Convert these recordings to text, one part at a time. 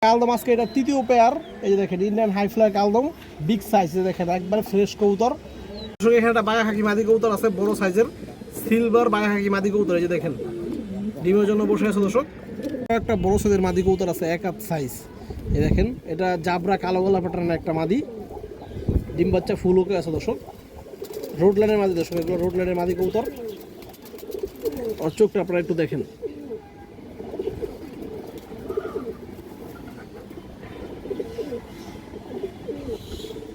কালদম আজকে এটা তৃতীয় পেয়ার। এই যে দেখেন ইন্ডিয়ান হাই ফ্লাই কালদম বিগ সাইজ, দেখেন একবার ফ্রেশ কবুতর। এখানে একটা বাঘা খাকি মাদি কবুতর আছে বড় সাইজের, সিলভার বাঘা খাকি মাদি কবুতর। এই যে দেখেন ডিমের জন্য বসে আছে দর্শক। একটা বড় সাইজের মাদি কবুতর আছে এক হাত সাইজ। এই দেখেন এটা জাবরা কালো গলা প্যাটার্নের একটা মাদি, ডিম বাচ্চা ফুল ওকে আছে দর্শক। রোড লাইনের মাদি দর্শক, এগুলো রোড লাইনের মাদি কবুতর। আর চোখটা আপনারা একটু দেখেন,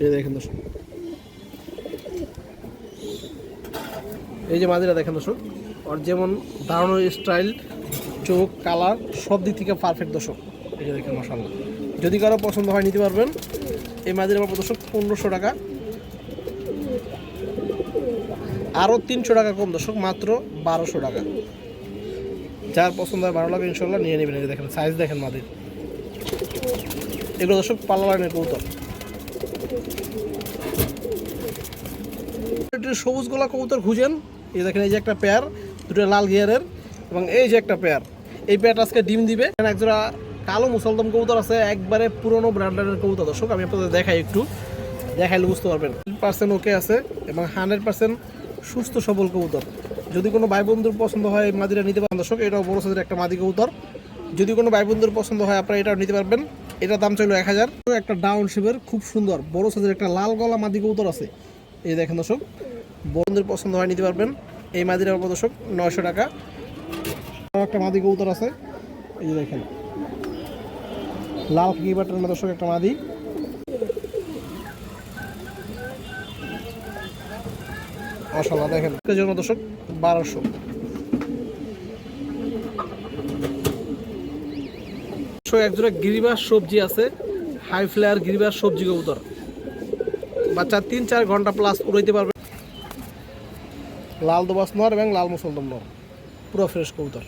এই দেখেন দর্শক, এই যে মাদিরা দেখেন দর্শক। আর যেমন দাঁড়ানোর স্টাইল, চোখ, কালার সব দিক থেকে পারফেক্ট দর্শক। এই যে দেখেন মাশাআল্লাহ, যদি কারো পছন্দ হয় নিতে পারবেন। এই মাদিরা আমার দর্শক 1500 টাকা, আরও 300 টাকা কম দর্শক, মাত্র 1200 টাকা। যার পছন্দ হয় ভালো লাগে ইনশাল্লাহ নিয়ে নেবেন। এই যে দেখেন সাইজ দেখেন মাদির, এগুলো দর্শক পাল্লা লাইনের কবুতর। সবুজ গোলা কবুতর খুঁজেন, এই দেখেন এই যে একটা পেয়ার, দুটো লাল গিয়ারের, এবং এই যে একটা পেয়ার, এই পেয়ারটা আজকে ডিম দিবে। একজোড়া কালো মুসলদম কবুতর আছে, একবারে পুরনো ব্র্যান্ডের কবুতর দর্শক। আমি আপনাদের দেখাই, একটু দেখাইলে বুঝতে পারবেন। 100% ওকে আছে এবং 100% সুস্থ সবল কবুতর। যদি কোনো ভাই বন্ধুর পছন্দ হয় এই মাদিরা নিতে পারেন দর্শক। এটাও বড় সাইজের একটা মাদি কবুতর, যদি কোনো ভাই বন্ধুর পছন্দ হয় আপনারা এটাও নিতে পারবেন। এটার দাম চাইলো 1000। একটা ডাউন শেপের খুব সুন্দর বড় সাইজের একটা লাল গলা মাদি কবুতর আছে, এই দেখেন দর্শক। বন্ধুর পছন্দ হয় নিতে পারবেন। এই মাদিরার দর্শক 900 টাকা। একটা মাদি কবুতর আছে, এই যে দেখেন লাল কি বাটার দর্শক একটা মাদি। মাশাআল্লাহ দেখেন জন্য দর্শক 1200। একজোড়া গিরিবাস সবজি আছে, হাই ফ্লায়ার গিরিবাস সবজি কবুতর। বাচ্চা 3-4 ঘন্টা প্লাস উড়াইতে পারবে। লাল দোবাস নর এবং লাল মুসলদম নর, পুরো ফ্রেশ কবুতর।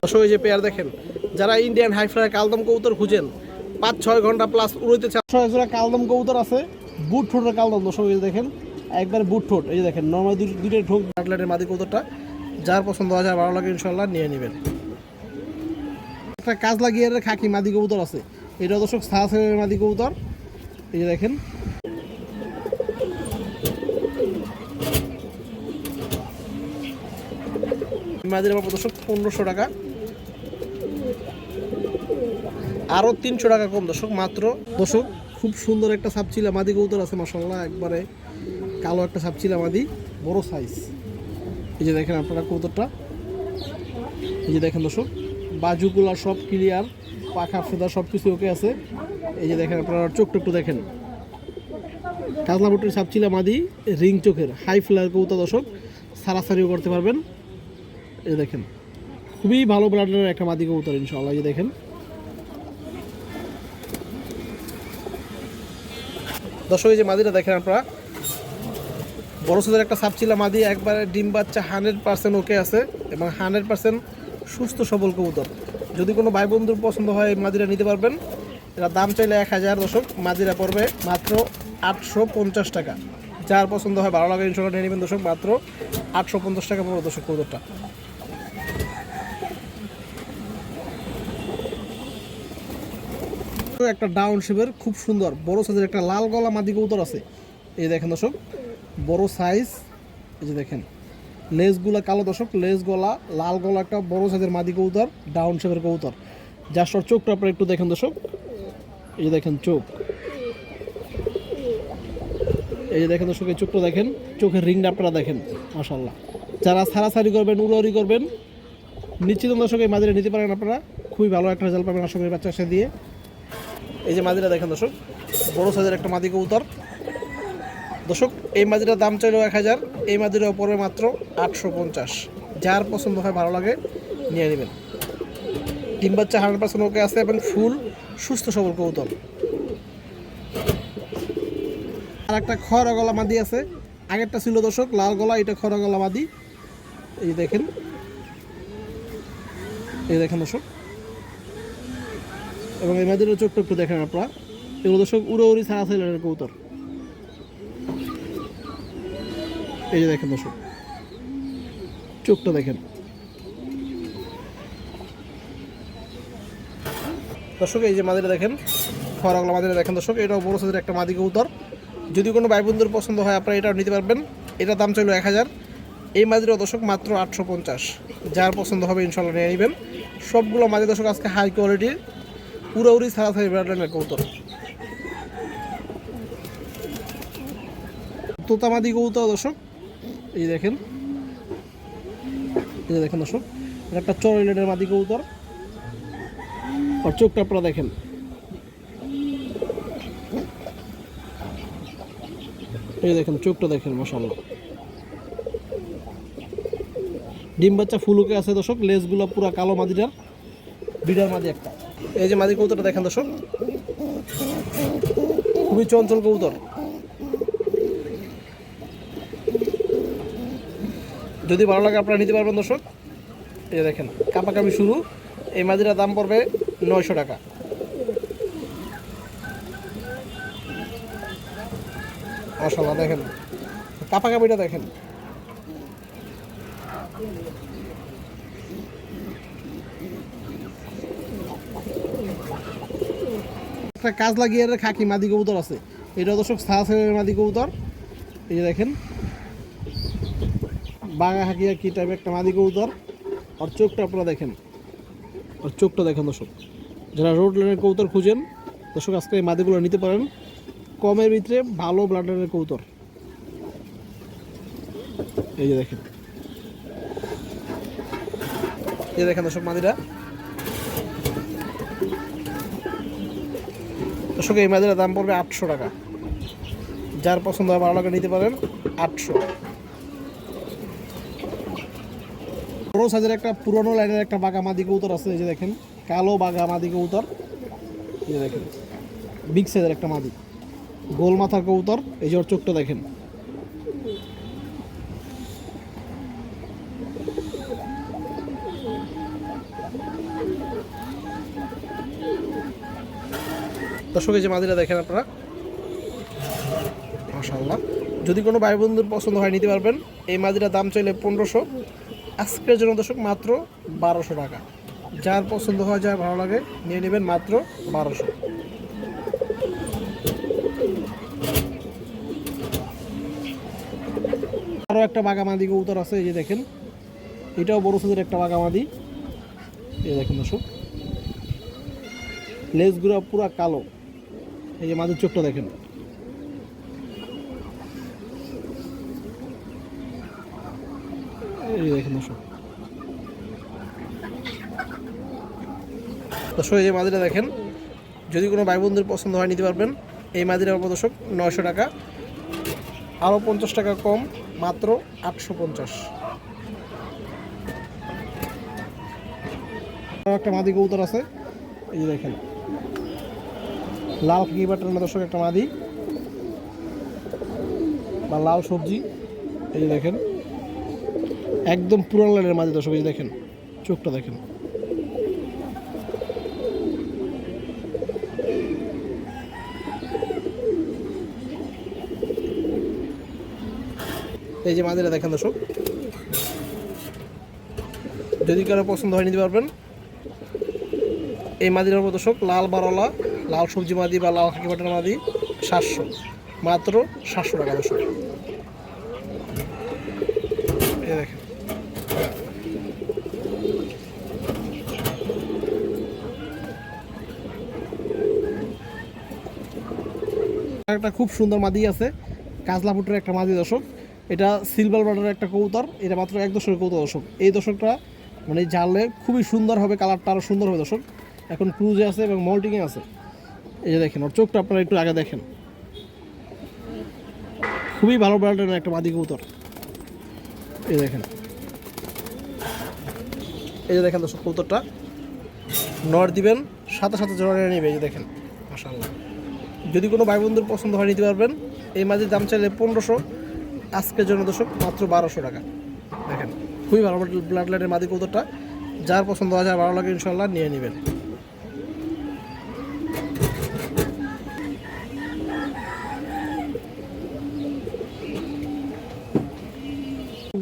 দর্শক এই যে পেয়ার দেখেন, যারা ইন্ডিয়ান হাই ফ্লায়ার কালদম কবুতর খুঁজেন 5-6 ঘন্টা প্লাস উড়াইতে চান। একজোড়া কালদম কবুতর আছে, বুট ঠোঁটের কালদম দর্শক। এই যে দেখেন একবার বুট ঠোঁট, এই যে দেখেন নর্মাল দুইটাই ঠোঁট কাটলেটের মাদি কবুতরটা। যার পছন্দ হয়, যার ভালো লাগে ইনশাল্লাহ নিয়ে নেবেন। একটা কাজলা গিয়ারের খাকি মাদি কবুতর আছে, এটা দর্শক সাহাসের মাদি কবুতর। এই যে দেখেন মাদির আমার দর্শক 1500 টাকা, আরও 300 টাকা কম দর্শক, মাত্র দর্শক। খুব সুন্দর একটা সাপচিলা মাদি কবুতর আছে মাশাআল্লাহ, একবারে কালো একটা সাপচিলা মাদি বড় সাইজ। এই যে দেখেন আপনারা কবুতরটা, এই যে দেখেন দর্শক বাজুগুলা সব ক্লিয়ার, পাখা ফেদা সব কিছু ওকে আছে। এই যে দেখেন আপনারা চোখটা একটু দেখেন, কাজলা বুটের সাপচিলা মাদি, রিং চোখের হাই ফ্লায়ার কবুতর দর্শক, সারাসারিও করতে পারবেন। এই দেখেন খুবই ভালো ব্র্যান্ডের একটা মাদি কবুতর ইনশাআল্লাহ। এই দেখেন দর্শক, এই যে মাদিটা দেখেন আপনারা, বড় সাইজের একটা সাপচিলা মাদি, একবারে ডিম বাচ্চা 100% ওকে আছে এবং 100% সুস্থ সবল কবুতর। যদি কোনো ভাই বন্ধুর পছন্দ হয় এই মাদিরা নিতে পারবেন। এটা দাম চাইলে 1000 দর্শক, মাদিরা পড়বে মাত্র 850 টাকা। যার পছন্দ হয় ভালো লাগে ইনশাল্লাহ নিয়ে নেবেন দর্শক, মাত্র 850 টাকা পড়বে দর্শক কবুতরটা। একটা ডাউন শেপের খুব সুন্দর বড় সাইজের একটা লাল গলা মাদি কবুতর আছে, এই দেখেন দর্শক বড় সাইজ। এই যে দেখেন লেজগুলা কালো দর্শক, লেজ গলা লাল গলা একটা বড় সাইজের মাদি কবুতর, ডাউন শেপের কবুতর। জাস্ট ওর চোখটা আপনারা একটু দেখেন দর্শক, এই যে দেখেন চোখ, এই যে দেখেন দর্শক এই চোখটা দেখেন, চোখের রিংটা আপনারা দেখেন মাশাআল্লাহ। যারা সারাসারি করবেন, উড়াউড়ি করবেন, নিশ্চিত দর্শক এই মাদিরা নিতে পারেন আপনারা, খুবই ভালো একটা রেজাল্ট পাবেন আশা করি বাচ্চা সে দিয়ে। এই যে মাদিরা দেখেন দর্শক বড় সাইজের একটা মাদি কবুতর দর্শক। এই মাদিরার দাম চাইলেও 1000, এই মাদিরাও পড়বে মাত্র 850। যার পছন্দ হয় ভালো লাগে নিয়ে নেবেন। ডিম বাচ্চা 100% ওকে আছে এবং ফুল সুস্থ সবল কবুতর। আর একটা খয়রা গলা মাদি আছে, আগেরটা ছিল দর্শক লাল গলা, এটা খয়রা গলা মাদি। এই দেখেন, এই দেখেন দর্শক, এবং এই মাদির চোখটা একটু দেখেন আপনারা, এগুলো দর্শক উড়ি সারাসারি কবুতর। এই যে দেখেন দর্শক চোখটা দেখেন। দর্শক এই যে মাদিটা দেখেন, খরাগলা মাদিটা দেখেন দর্শক, এটাও বড় সাইজের একটা মাদি কবুতর। যদি কোনো ভাই বন্ধুর পছন্দ হয় আপনারা এটাও নিতে পারবেন। এটার দাম চাইল 1000। এই মাদিটাও দর্শক মাত্র 850। যার পছন্দ হবে ইনশাল্লাহ নিয়ে নেবেন। সবগুলো মাদি দর্শক আজকে হাই কোয়ালিটির পুরোপুরি সারাসারি ব্র্যান্ডের কবুতর। তোতামাদি কবুতর দর্শক এই দেখেন, এই যে দেখেন দর্শক, এটা একটা চড়াইলেটের মাদি কবুতর। আর চোখটা আপনারা দেখেন, এই দেখেন চোখটা দেখেন, মাশাআল্লাহ। ডিম বাচ্চা ফুলুকে আছে দর্শক, লেজগুলো পুরা কালো মাদিটার, বিডার মাদি একটা। এই যে মাদি কবুতরটা দেখেন দর্শক, খুবই চঞ্চল কবুতর। যদি ভালো লাগে আপনারা নিতে পারবেন দর্শক। এই দেখেন কাপাকাপি শুরু। এই মাদিটার দাম পড়বে 900 টাকা। মাশাআল্লাহ দেখেন কাপাকাপিটা দেখেন। একটা কাজ লাগিয়ে খাকি মাদি কবুতর আছে, এটা দর্শক সাহায্যের মাদি কবুতর। এই যে দেখেন বাঘা হাকিয়া কি টাইপের একটা মাদি কবুতর। আর চোখটা আপনারা দেখেন, আর চোখটা দেখেন দর্শক। যারা রোড লাইনের কবুতর খুঁজেন দর্শক আজকে এই মাদিগুলো নিতে পারেন কমের ভিতরে, ভালো ব্লাড লাইনের কবুতর। এই যে দেখেন, এই দেখেন দর্শক মাদিরা। দর্শক এই মাদিটার দাম পড়বে 800 টাকা। যার পছন্দ হয় ভালো লাগে নিতে পারেন 800। বড় সাইজের একটা পুরনো লাইনের একটা বাঘা মাদি কবুতর আছে, এই যে দেখেন কালো বাঘা মাদি কবুতর। এই যে দেখেন বিগ সাইজের একটা মাদি, গোল মাথার কবুতর। এই যে ওর চোখটা দেখেন। দর্শক এই যে মাদিটা দেখেন আপনারা, মাশাআল্লাহ। যদি কোনো ভাই বন্ধুর পছন্দ হয় নিতে পারবেন। এই মাদিটার দাম চাইলে 1500, আজকের জন্য দর্শক মাত্র 1200 টাকা। যার পছন্দ হয়, যার ভালো লাগে নিয়ে নেবেন মাত্র 1200। আরও একটা বাঘামাদি কবুতর আছে, এই যে দেখেন এটাও বড় সাইজের একটা বাঘামাদি। এই দেখেন দর্শক লেজগুলো পুরা কালো। এই যে মাদির চোখটা দেখেন। এই দেখেন দর্শক, দর্শক এই যে মাদিটা দেখেন। যদি কোনো ভাই বন্ধুর পছন্দ হয় নিতে পারবেন। এই মাদিটার উপর দর্শক 900 টাকা, আরও 50 টাকা কম, মাত্র 850। একটা মাদি কবুতর আছে, এই যে দেখেন লাল কি বাটার দর্শক একটা মাদি বা লাল সবজি। এই যে দেখেন একদম পুরান লাইনের মাদি দর্শক। এই যে দেখেন চোখটা দেখেন। এই যে মাদিটা দেখেন দর্শক, যদি কারো পছন্দ হয় নিতে পারবেন। এই মাদির উপর দর্শক লাল বারলা, লাল সবজি মাদি বা লাল খাকি বাটার মাদি 700, মাত্র 700 টাকা দর্শক। এই দেখেন একটা খুব সুন্দর মাদি আছে, কাজলাপুটের একটা মাদি দর্শক। এটা সিলভার বাটারের একটা কবুতর। এটা মাত্র 1 দশকের কবুতর দর্শক। এই দর্শকটা মানে জানলে খুবই সুন্দর হবে, কালারটা আরও সুন্দর হবে দর্শক। এখন ক্রুজে আছে এবং মল্টিংয়ে আছে। এই যে দেখেন ওর চোখটা আপনারা একটু আগে দেখেন, খুবই ভালো ব্র্যান্ডের একটা মাদি কবুতর। এই দেখেন, এই যে দেখেন দর্শক কবুতরটা নর দিবেন সাথে সাথে জোড়া নেবে। এই যে দেখেন মাশাআল্লাহ। যদি কোনো ভাই বন্ধুর পছন্দ হয় নিতে পারবেন। এই মাদির দাম চাইলে 1500, আজকের জন্য দর্শক মাত্র 1200 টাকা। দেখেন খুবই ভালো ব্লাড লাইনের মাদি কবুতরটা। যার পছন্দ হয়, যার ভালো লাগে ইনশাল্লাহ নিয়ে নেবেন।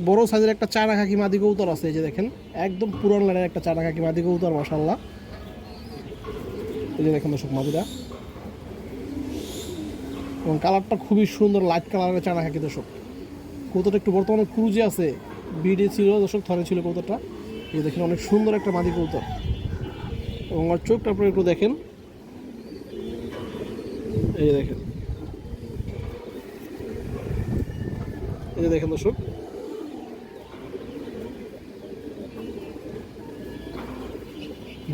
বড় সাইজের একটা চারা খাকি মাদি কবুতর আছে, এই যে দেখেন একদম পুরান লাইনের একটা চারা খাকি মাদি কবুতর। মাশাআল্লাহ এই যে দেখেন দর্শক মাদিরা, এবং কালারটা খুবই সুন্দর লাইট কালারের চায়না খাকি দর্শক। কৌতোটা একটু বর্তমানে ক্রুজে আছে, বিডে ছিল দর্শক, থরে ছিল কৌতোটা। এই দেখেন অনেক সুন্দর একটা মাদি কৌতো, এবং আমার চোখটা আপনারা একটু দেখেন, এই যে দেখেন, এই যে দেখেন দর্শক,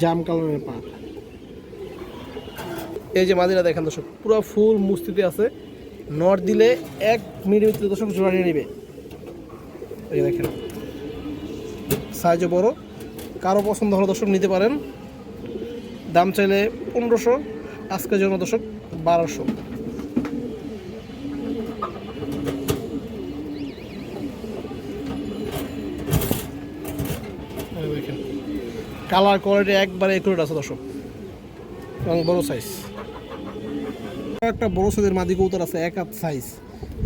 জাম কালারের পা। এই যে মাদিরা দেখেন দর্শক, পুরো ফুল মুস্তিতে আছে, নট দিলে 1 মিনিটের ভিতরে দর্শক জোড়া নিয়ে নেবে। এই দেখেন সাইজও বড়, কারো পছন্দ হলে দর্শক নিতে পারেন। দাম চাইলে 1500, আজকের জন্য দর্শক 1200। দেখেন কালার কোয়ালিটি একবারে একুরেট আছে দর্শক, এবং বড় সাইজ। একটা বড় সাইজের মাদি কৌতর আছে, 1 হাত সাইজ।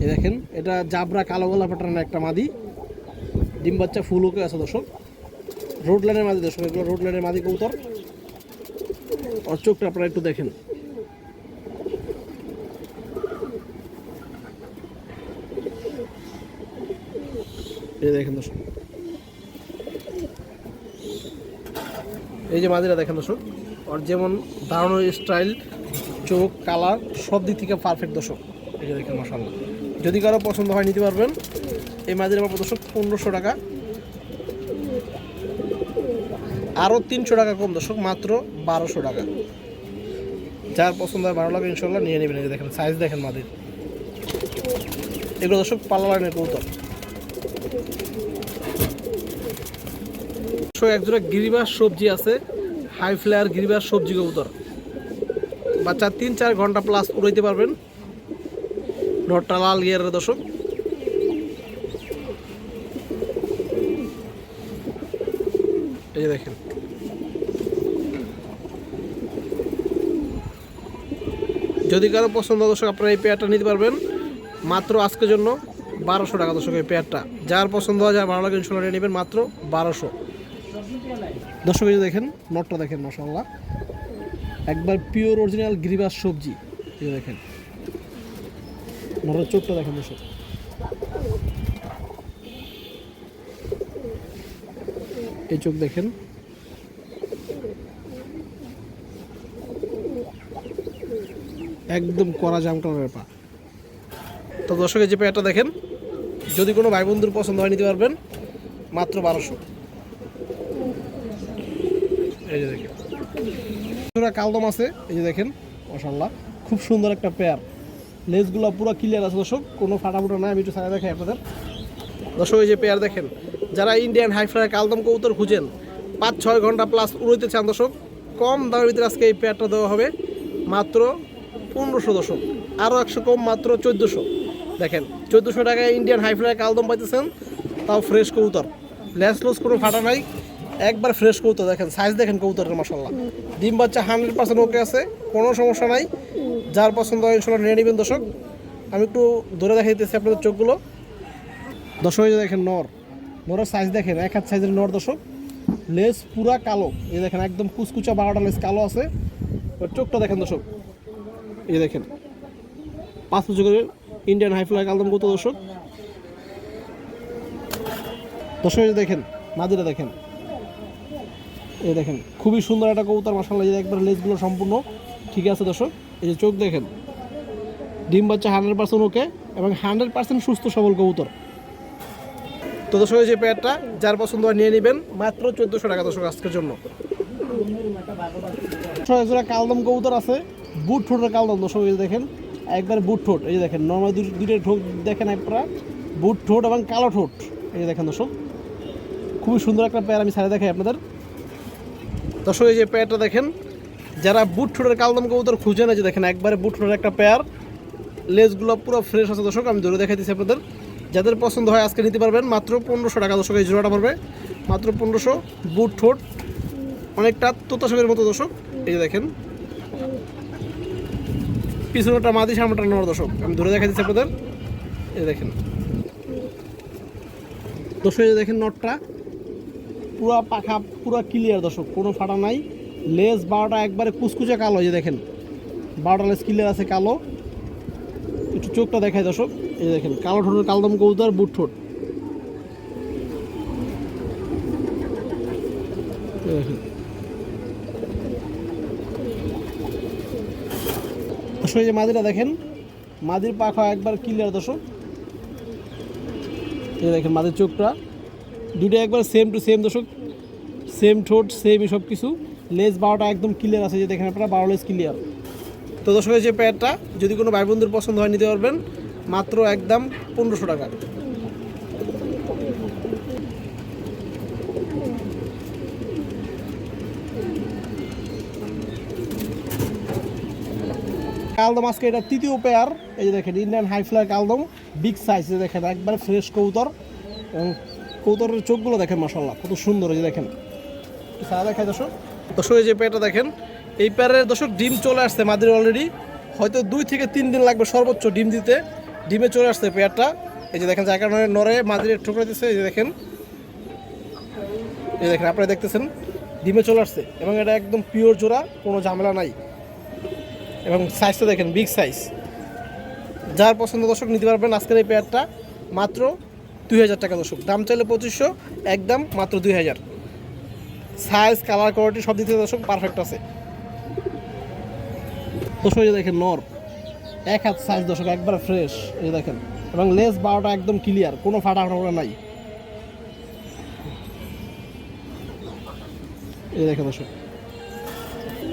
এই দেখেন এটা জাবরা কালো গলা প্যাটার্নের একটা মাদি, ডিম বাচ্চা ফুল ওকে আছে দর্শক। রোড লাইনের মাদি দর্শক, এগুলো রোড লাইনের মাদি কৌতর। আর চোখটা আপনারা একটু দেখেন, এই দেখেন দর্শক, এই যে মাদিরা দেখেন দর্শক, আর যেমন দাঁড়ানোর স্টাইল, চোখ, কালার সব দিক থেকে পারফেক্ট দর্শক। এই যে দেখেন মাশাআল্লাহ, যদি কারো পছন্দ হয় নিতে পারবেন। এই মাদিরা পাবো দর্শক 1500 টাকা, আরও 300 টাকা কম দর্শক, মাত্র 1200 টাকা। যার পছন্দ হয় ভালো লাগে ইনশাল্লাহ নিয়ে নেবেন। এই যে দেখেন সাইজ দেখেন মাদির, এগুলো দর্শক পাল্লা লাইনের কৌতল। একজোড়া গিরিবাস সবজি আছে, হাই ফ্লায়ার গিরিবাস সবজি কবুতর, বাচ্চা 3-4 ঘন্টা প্লাস উড়াইতে পারবেন। নটটা লাল গিয়ারের দর্শক। এই যে দেখেন যদি কারো পছন্দ দর্শক আপনারা এই পেয়ারটা নিতে পারবেন মাত্র আজকের জন্য 1200 টাকা দর্শক। এই পেয়ারটা যার পছন্দ হয়, যার ভালো লাগে ইনশাল্লাহ নিয়ে নেবেন মাত্র 1200। দর্শক এই যে দেখেন নটটা দেখেন মাশাআল্লাহ, একবার পিওর অরিজিনাল গিরিবাস সবজি। এই দেখেন নটের চোখটা দেখেন দর্শক, এই চোখ দেখেন, একদম কড়া জাম কালারের পা। তো দর্শকের যে পেয়ারটা দেখেন, যদি কোনো ভাই বন্ধুর পছন্দ হয় নিতে পারবেন মাত্র 1200। এই যে দেখেন কালদম আছে, এই যে দেখেন মাশাআল্লাহ খুব সুন্দর একটা পেয়ার, লেজগুলো পুরো ক্লিয়ার আছে দর্শক, কোনো ফাটাফুটা নাই। আমি একটু সারা দেখাই আপনাদের দর্শক। এই যে পেয়ার দেখেন, যারা ইন্ডিয়ান হাই ফ্লায়ার কালদম কবুতর খুঁজেন, 5-6 ঘন্টা প্লাস উড়াইতে চান দর্শক, কম দামের ভিতরে আজকে এই পেয়ারটা দেওয়া হবে মাত্র 1500 দর্শক, আরও 100 কম, মাত্র 1400। দেখেন 1400 টাকায় ইন্ডিয়ান হাই ফ্লায়ার কালদম পাইতেছেন, তাও ফ্রেশ কবুতর, লেস লুজ কোনো ফাটা নাই, একবার ফ্রেশ কবুতর। দেখেন সাইজ দেখেন কবুতরের মাশাআল্লাহ, ডিম বাচ্চা 100% ওকে আছে, কোনো সমস্যা নাই। যার পছন্দ হয় ইনশাল্লাহ নিয়ে নেবেন দর্শক। আমি একটু ধরে দেখাই দিতেছি আপনাদের চোখগুলো দর্শক। এই যে দেখেন নরের সাইজ দেখেন, 1 হাত সাইজের নর দর্শক, লেজ পুরা কালো। এই দেখেন একদম কুচকুচা 12টা লেজ কালো আছে। চোখটা দেখেন দর্শক, এই দেখেন 5 বছরের ইন্ডিয়ান হাই ফ্লায়ার কালদম কত দর্শক। দর্শক এই দেখেন মাদিরা দেখেন, এই দেখেন খুবই সুন্দর একটা কবুতর মাশাআল্লাহ। এই একবার লেজগুলো সম্পূর্ণ ঠিক আছে দর্শক। এই যে চোখ দেখেন, ডিম বাচ্চা 100% ওকে, এবং 100% সুস্থ সবল কবুতর। তো দর্শক এই যে পেয়ারটা যার পছন্দ হয় নিয়ে নেবেন মাত্র 1400 টাকা দর্শক আজকের জন্য। কালদম কবুতর আছে, বুট ঠোঁটের কালদম দর্শক। এই দেখেন একবার বুট ঠোঁট, এই যে দেখেন নর্মাল দুইটা ঠোঁট দেখেন আপনারা, বুট ঠোঁট এবং কালো ঠোঁট। এই যে দেখেন দর্শক খুবই সুন্দর একটা পেয়ার, আমি ছাড়ে দেখাই আপনাদের দর্শক। এই যে পেয়ারটা দেখেন, যারা বুট ঠোঁটের কালদম কবুতর খুঁজেন, এই যে দেখেন একবারে বুট ঠোঁটের একটা পেয়ার, লেজগুলো পুরো ফ্রেশ আছে দর্শক। আমি ধরে দেখাই দিচ্ছি আপনাদের, যাদের পছন্দ হয় আজকে নিতে পারবেন মাত্র 1500 টাকা দর্শক। এই জোড়াটা পড়বে মাত্র 1500। বুট ঠোঁট অনেকটা তোতা সাপের মতো দর্শক। এই যে দেখেন পিছনেটা মাদি, সামনেটা নর দর্শক। আমি ধরে দেখাই দিচ্ছি আপনাদের, এই দেখেন দর্শক। এই দেখেন নটটা পুরা পাখা পুরা ক্লিয়ার দর্শক, কোনো ফাটা নাই, লেজ 12টা একবারে কুচকুচে কালো, এই যে দেখেন 12টা লেজ ক্লিয়ার আছে কালো। একটু চোখটা দেখায় দর্শক, এই দেখেন কালো ঠোঁটের কালদম কবুতর, বুট ঠোঁট। দেখেন দর্শক, এই যে মাদিটা দেখেন, মাদির পাখা একবার ক্লিয়ার দর্শক। এই দেখেন মাদির চোখটা, দুটো একবার সেম টু সেম দর্শক, সেম ঠোঁট সেমই সব কিছু। লেজ 12টা একদম ক্লিয়ার আছে, যে দেখেন আপনারা 12 লেজ ক্লিয়ার। তো দর্শক, এই যে প্যাডটা যদি কোনো ভাই বন্ধুর পছন্দ হয় নিতে পারবেন মাত্র একদম 1500 টাকা। কালদম আজকে এটা তৃতীয় পেয়ার, এই যে দেখেন ইন্ডিয়ান হাই ফ্লায়ার কালদম, বিগ সাইজ, দেখেন একবার ফ্রেশ কবুতর। এবং কবুতরের চোখগুলো দেখেন মাশাআল্লাহ কত সুন্দর, এই যে দেখেন সারা দেখায় দর্শক। দর্শক, এই যে পেয়ারটা দেখেন, এই পেয়ারের দর্শক ডিম চলে আসছে মাদির অলরেডি, হয়তো 2 থেকে 3 দিন লাগবে সর্বোচ্চ ডিম দিতে। ডিমে চলে আসছে পেয়ারটা, এই যে দেখেন জায়গা নরে মাদির ঠোকরা দিচ্ছে, এই যে দেখেন, এই দেখেন আপনারা দেখতেছেন ডিমে চলে আসছে। এবং এটা একদম পিওর জোড়া, কোনো ঝামেলা নাই। এবং সাইজটা দেখেন বিগ সাইজ। যার পছন্দ দর্শক নিতে পারবেন আজকের এই পেয়ারটা মাত্র 2000 টাকা দর্শক। দাম চাইলে 2500, একদম মাত্র 2000। সাইজ কালার কোয়ালিটি সব দিক থেকে দর্শক পারফেক্ট আছে দর্শক। এই যে দেখেন নর, 1 হাত সাইজ দর্শক, একবার ফ্রেশ, এই দেখেন। এবং লেজ 12টা একদম ক্লিয়ার, কোনো ফাটা নাই। এই দেখেন দর্শক,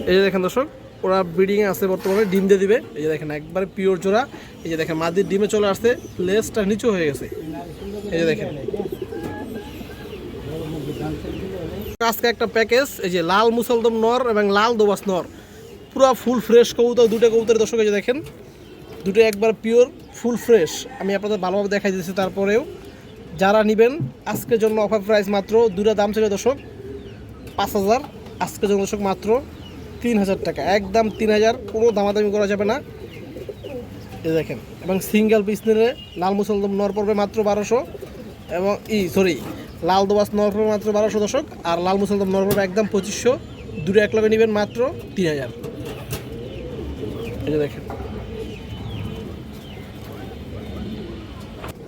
এই যে দেখেন দর্শক, ওরা ব্রিডিংয়ে আছে বর্তমানে, ডিম দিয়ে দিবে। এই যে দেখেন একবারে পিওর জোড়া, এই যে দেখেন মাদির ডিমে চলে আসছে, লেজটা নিচু হয়ে গেছে, এই যে দেখেন। আজকে একটা প্যাকেজ, এই যে লাল মুসলদম নর এবং লাল দোবাস নর, পুরো ফুল ফ্রেশ কবুতর, দুটো কবুতর দর্শক, এই যে দেখেন দুটো একবার পিওর ফুল ফ্রেশ। আমি আপনাদের ভালোভাবে দেখাই দিয়েছি। তারপরেও যারা নেবেন আজকের জন্য অফার প্রাইস মাত্র, দুটো দাম ছিল দর্শক 5000, আজকের জন্য দর্শক মাত্র 3000 টাকা, একদম 3000, কোনো দামাদামি করা যাবে না। এই দেখেন, এবং সিঙ্গেল পিস নিলে লাল মুসলদম নর পড়বে মাত্র 1200, এবং লাল দোবাস নর পড়বে মাত্র 1200 দর্শক, আর লাল মুসলদম নর পড়বে একদম 2500। দুটো এক লগে নেবেন মাত্র 3000। এই যে দেখেন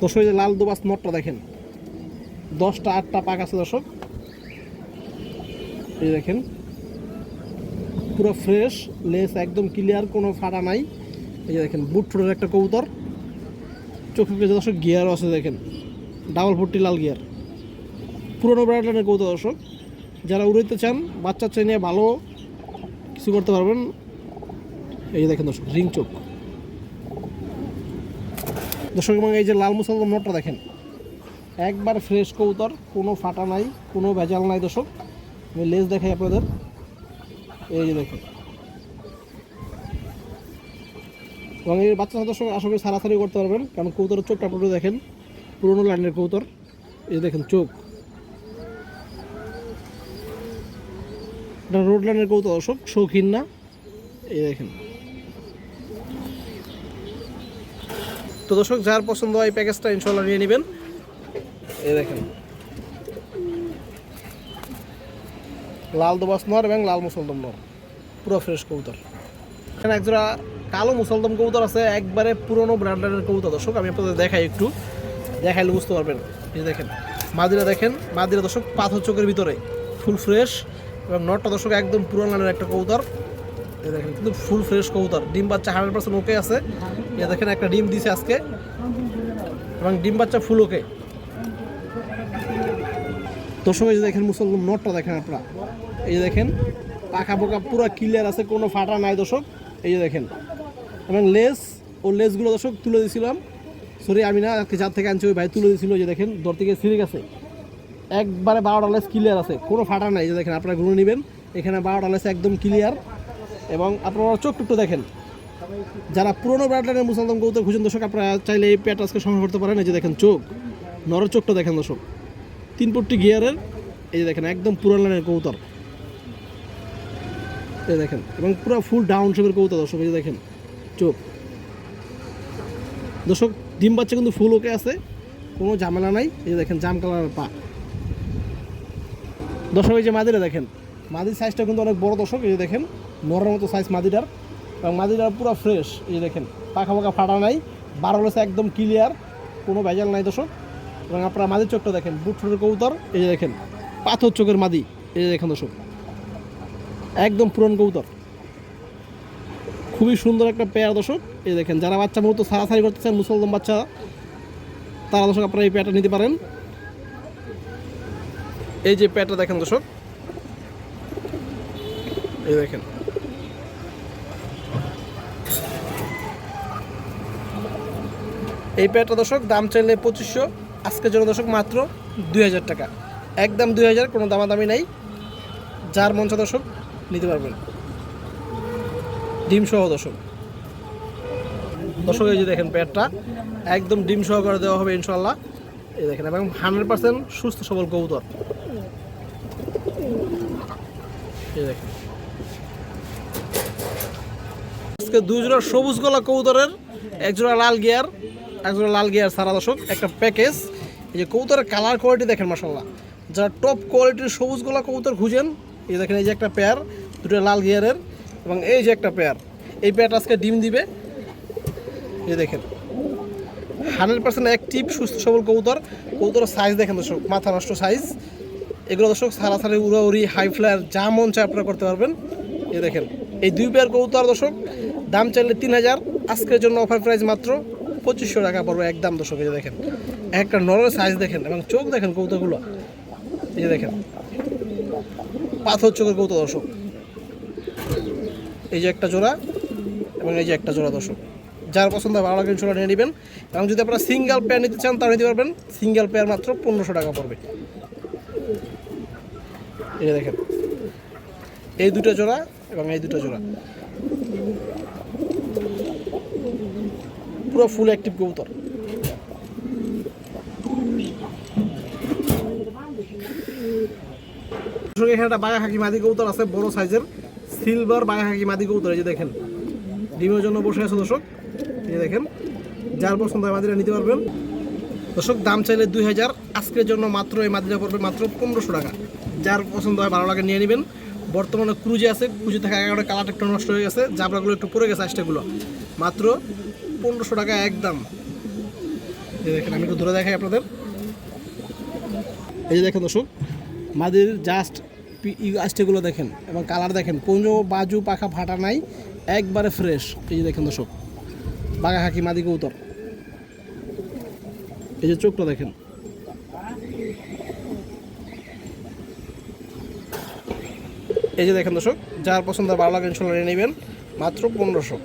দর্শক, এই যে লাল দোবাস নরটা দেখেন, 10টা 8টা পাক আছে দর্শক, এই দেখেন পুরো ফ্রেশ, লেস একদম ক্লিয়ার, কোনো ফাটা নাই। এই যে দেখেন বুট ঠোঁটের একটা কবুতর, চোখে দর্শক গিয়ারও আছে, দেখেন ডাবল ফুটটি লাল গিয়ার, পুরোনো ব্র্যান্ডের কবুতর দর্শক। যারা উড়াইতে চান, বাচ্চা চাই নিয়ে ভালো কিছু করতে পারবেন। এই যে দেখেন দর্শক রিং চোখ দর্শক। এবং এই যে লাল মুসলদম নটটা দেখেন, একবার ফ্রেশ কবুতর, কোনো ফাটা নাই, কোনো ভেজাল নাই দর্শক। আমি লেজ দেখাই আপনাদের, এই যে দেখেন। এবং এই বাচ্চা দর্শক আশা করি সারাসারি করতে পারবেন, কারণ কবুতরের চোখটা আপনারা দেখেন, পুরোনো লাইনের কবুতর, এই দেখেন চোখ, এটা রোড লাইনের কবুতর দর্শক, শৌখিন না। এই দেখেন তো দর্শক, যার পছন্দ হয় এই প্যাকেজটা ইনশাল্লাহ নিয়ে নেবেন। এই দেখেন লাল দোবাস নর এবং লাল মুসলদম নর, পুরো ফ্রেশ কবুতর। এখানে একজোড়া কালো মুসলদম কবুতর আছে, একবারে পুরনো ব্র্যান্ডের কবুতর দর্শক। আমি আপনাদের দেখাই, একটু দেখাইলে বুঝতে পারবেন। এই দেখেন মাদিরা দেখেন, মাদিরা দর্শক পাথর চোখের ভিতরে ফুল ফ্রেশ, এবং নটটা দর্শক একদম পুরনো লাইনের একটা কবুতর। এই দেখেন কিন্তু ফুল ফ্রেশ কবুতর, ডিম বাচ্চা 100% ওকে আছে। এই দেখেন একটা ডিম দিছে আজকে, এবং ডিম বাচ্চা ফুল ওকে দর্শক। এই যে দেখেন মুসলদম নটটা দেখেন আপনারা, এই যে দেখেন পাখা পোকা পুরো ক্লিয়ার আছে, কোনো ফাটা নাই দর্শক। এই যে দেখেন, এবং লেস ও লেসগুলো দর্শক তুলে দিয়েছিলাম, সরি আমি না, যার থেকে আনছি ওই ভাই তুলে দিয়েছিল। যে দেখেন দর থেকে সিরিক আছে, একবারে 12টা লেস ক্লিয়ার আছে, কোনো ফাটা নাই। যে দেখেন আপনারা গুলো নেবেন, এখানে 12টা লেস একদম ক্লিয়ার। এবং আপনারা চোখ টুকটু দেখেন, যারা পুরোনো ব্র্যান্ডের মুসলদম কবুতর খুঁজেন দর্শক, আপনারা চাইলে এই পেয়ারটা আজকে সংগ্রহ করতে পারেন। এই যে দেখেন চোখ, নরের চোখটা দেখেন দর্শক, 3 পট্টি গিয়ারের, এই যে দেখেন একদম পুরোনো লাইনের কবুতর, এই দেখেন। এবং পুরো ফুল ডাউন শেপের কবুতর দর্শক। এই যে দেখেন চোখ দর্শক, ডিম বাচ্চা কিন্তু ফুল ওকে আছে, কোনো ঝামেলা নাই। এই যে দেখেন জাম কালারের পা দর্শক। এই যে মাদিরা দেখেন, মাদির সাইজটা কিন্তু অনেক বড় দর্শক, এই যে দেখেন নরের মতো সাইজ মাদিটার, এবং মাদিটার পুরো ফ্রেশ, এই যে দেখেন পাখা পাখা ফাটা নাই, বারোলেছে একদম ক্লিয়ার, কোনো ভেজাল নাই দর্শক। এবং আপনারা মাদির চোখটা দেখেন, বুট ফুটের কবুতর, এই যে দেখেন পাথর চোখের মাদি, এই যে দেখেন দর্শক একদম পুরন কবুতর, খুবই সুন্দর একটা পেয়ার দর্শক। এই দেখেন যারা বাচ্চা মূলত সারাসারি করতে চান মুসলমান বাচ্চা, তারা দর্শক আপনারা এই পেয়ারটা নিতে পারেন। এই যে পেয়ারটা দেখেন দর্শক, এই দেখেন এই পেয়ারটা দর্শক দাম চাইলে 2500, আজকের জন্য দর্শক মাত্র 2000 টাকা, একদম 2000, কোনো দামাদামি নাই, যার মঞ্চ দর্শক নিতে পারবেন ডিম সহ দর্শক। দর্শক এই যে দেখেন পেয়ারটা একদম ডিম সহ করে দেওয়া হবে ইনশাল্লাহ, এই দেখেন, এবং 100% সুস্থ সবল কবুতর, এই দেখেন আজকে 2 জোড়া সবুজ গলা কবুতরের, 1 জোড়া লাল গিয়ার, 1 জোড়া লাল গিয়ার সারা দর্শক একটা প্যাকেজ। এই যে কবুতরের কালার কোয়ালিটি দেখেন মাশাআল্লাহ, যারা টপ কোয়ালিটির সবুজ গলা কবুতর খুঁজেন, এই দেখেন এই যে একটা পেয়ার, 2টা লাল গিয়ারের, এবং এই যে একটা পেয়ার, এই পেয়ারটা আজকে ডিম দিবে, এই দেখেন 100% অ্যাক্টিভ সুস্থ সবল কবুতর। কবুতরের সাইজ দেখেন দর্শক, মাথা নষ্ট সাইজ, এগুলো দর্শক সারাসারি উড়াউড়ি হাই ফ্লায়ার যা মন চায় আপনারা করতে পারবেন। এই দেখেন এই 2 পেয়ার কবুতর দর্শক দাম চাইলে 3000, আজকের জন্য অফার প্রাইস মাত্র 2500 টাকা পড়বে একদম দর্শক। এই দেখেন একটা নরের সাইজ দেখেন, এবং চোখ দেখেন কবুতরগুলো, এই যে দেখেন পাথর চোখের কবুতর দর্শক, এই যে একটা জোড়া এবং এই যে একটা জোড়া দর্শক, যার পছন্দ হয় ভালো লাগে ইনশাল্লাহ নিয়ে নেবেন। এবং যদি আপনারা সিঙ্গেল পেয়ার নিতে চান তাও নিতে পারবেন, সিঙ্গেল পেয়ার মাত্র 1500 টাকা পড়বে। এই দেখেন এই 2টা জোড়া এবং এই 2টা জোড়া পুরো ফুল অ্যাক্টিভ কবুতর। এখানে একটা বাঘা খাকি মাদি কবুতর আছে বড় সাইজের, সিলভার বাঘা খাকি মাদি কবুতর, এই যে দেখেন ডিমের জন্য বসে আছে দর্শক, এই যে দেখেন যার পছন্দ হয় মাদিরা নিতে পারবেন দর্শক। দাম চাইলে 2000, আজকের জন্য মাত্র এই মাদিরা পড়বে মাত্র 1500 টাকা, যার পছন্দ হয় ভালো লাগে নিয়ে নেবেন। বর্তমানে ক্রুজে আছে, ক্রুজে থাকা একটা কালারটা একটু নষ্ট হয়ে গেছে, জাবরাগুলো একটু পড়ে গেছে, আইসটাগুলো মাত্র 1500 টাকা একদম। এই দেখেন আমি একটু ধরে দেখাই আপনাদের, এই যে দেখেন দর্শক মাদির জাস্ট আইসটাগুলো দেখেন, এবং কালার দেখেন, কোনো বাজু পাখা ফাটা নাই, একবারে ফ্রেশ। এই যে দেখেন দর্শক বাঘা খাকি মাদি কবুতর, এই যে চোখটা দেখেন, এই যে দেখেন দর্শক যার পছন্দ ভালো লাগে ইনশাল্লাহ নিয়ে নেবেন মাত্র 1500।